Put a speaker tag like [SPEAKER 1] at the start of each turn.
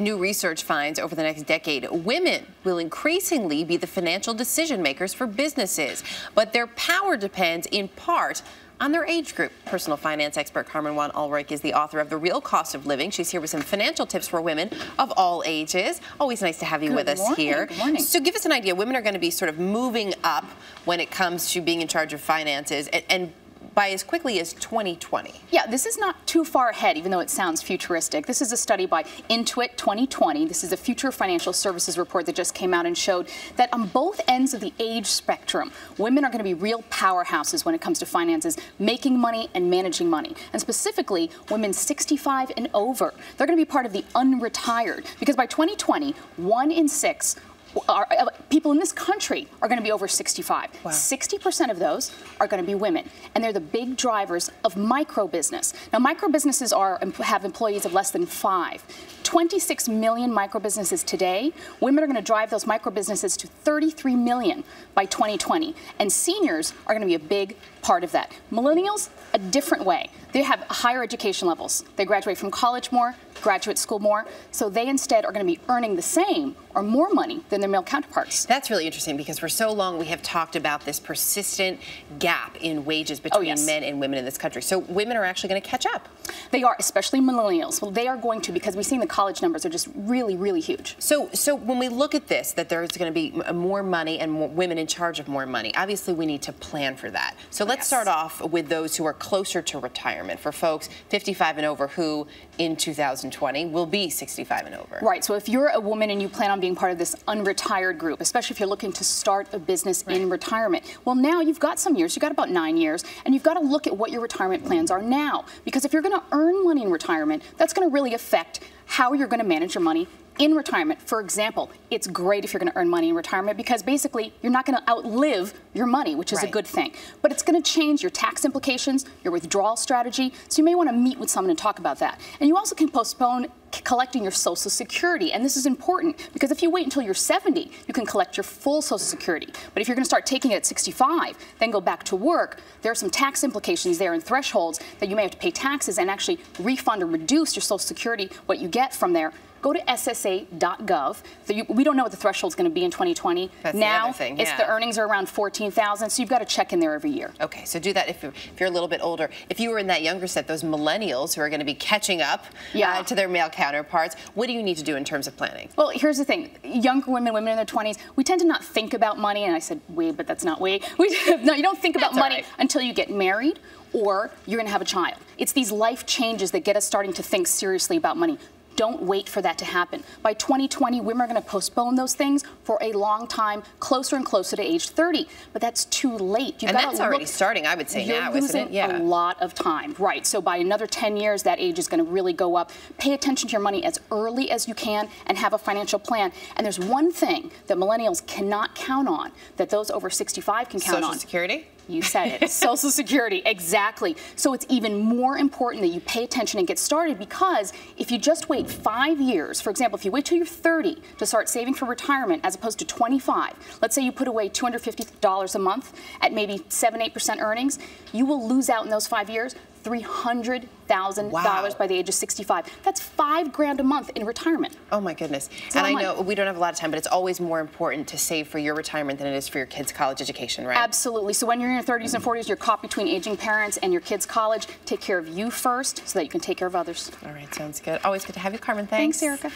[SPEAKER 1] New research finds over the next decade, women will increasingly be the financial decision makers for businesses, but their power depends in part on their age group. Personal finance expert Carmen One Ulrich is the author of The Real Cost of Living. She's here with some financial tips for women of all ages. Always nice to have you with us here.
[SPEAKER 2] Good morning.
[SPEAKER 1] So give us an idea. Women are going to be sort of moving up when it comes to being in charge of finances and by as quickly as 2020.
[SPEAKER 2] Yeah, this is not too far ahead, even though it sounds futuristic. This is a study by Intuit 2020. This is a future financial services report that just came out and showed that on both ends of the age spectrum, women are going to be real powerhouses when it comes to finances, making money and managing money. And specifically, women 65 and over. They're going to be part of the unretired, because by 2020, 1 in 6 people in this country are going to be over 65.
[SPEAKER 1] Wow.
[SPEAKER 2] 60% of those are going to be women, and they're the big drivers of micro business. Now, micro businesses have employees of less than 5. 26 million micro businesses today. Women are going to drive those micro businesses to 33 million by 2020, and seniors are going to be a big part of that. Millennials, a different way. They have higher education levels. They graduate from college more, graduate school more, so they instead are going to be earning the same or more money than their male counterparts.
[SPEAKER 1] That's really interesting, because for so long we have talked about this persistent gap in wages between men and women in this country. So women are actually going to catch up.
[SPEAKER 2] They are, especially millennials. Well, they are going to, because we've seen the college numbers are just really, really huge.
[SPEAKER 1] So when we look at this, that there's going to be more money and more women in charge of more money, obviously we need to plan for that. So let's start off with those who are closer to retirement, for folks 55 and over who in 2020 will be 65 and over.
[SPEAKER 2] Right, so if you're a woman and you plan on being part of this unretired group, especially if you're looking to start a business in retirement, well, now you've got some years, you've got about 9 years, and you've got to look at what your retirement plans are now. Because if you're going to earn money in retirement, that's going to really affect how you're going to manage your money in retirement. For example, it's great if you're going to earn money in retirement, because basically you're not going to outlive your money, which is a good thing. But it's going to change your tax implications, your withdrawal strategy, so you may want to meet with someone and talk about that. And you also can postpone collecting your Social Security, and this is important because if you wait until you're 70, you can collect your full Social Security. But if you're going to start taking it at 65, then go back to work, there are some tax implications there and thresholds that you may have to pay taxes and actually refund or reduce your Social Security, what you get from there. Go to ssa.gov. We don't know what the threshold is going to be in 2020.
[SPEAKER 1] That's
[SPEAKER 2] now,
[SPEAKER 1] the other thing,
[SPEAKER 2] it's the earnings are around 14,000, so you've got to check in there every year.
[SPEAKER 1] Okay, so do that if you're a little bit older. If you were in that younger set, those millennials who are going to be catching up to their male counterparts, what do you need to do in terms of planning?
[SPEAKER 2] Well, here's the thing. Younger women in their 20s, we tend to not think about money, and I said we, but that's not we. No, you don't think about money until you get married or you're going to have a child. It's these life changes that get us starting to think seriously about money. Don't wait for that to happen. By 2020, women are going to postpone those things for a long time, closer and closer to age 30. But that's too late.
[SPEAKER 1] And that's already starting, I would say, now, isn't it?
[SPEAKER 2] You're losing a lot of time. Right. So by another 10 years, that age is going to really go up. Pay attention to your money as early as you can and have a financial plan. And there's one thing that millennials cannot count on that those over 65 can count on.
[SPEAKER 1] Social Security?
[SPEAKER 2] You said it. Social Security, exactly. So it's even more important that you pay attention and get started, because if you just wait 5 years, for example, if you wait till you're 30 to start saving for retirement as opposed to 25, let's say you put away $250 a month at maybe 7-8% earnings, you will lose out in those 5 years $300,000 by the age of 65. That's $5 grand a month in retirement.
[SPEAKER 1] Oh my goodness. And I know we don't have a lot of time, but it's always more important to save for your retirement than it is for your kids' college education, right?
[SPEAKER 2] Absolutely. So when you're in your 30s and 40s, you're caught between aging parents and your kids' college. Take care of you first so that you can take care of others.
[SPEAKER 1] All right, sounds good. Always good to have you, Carmen. Thanks.
[SPEAKER 2] Thanks, Erica.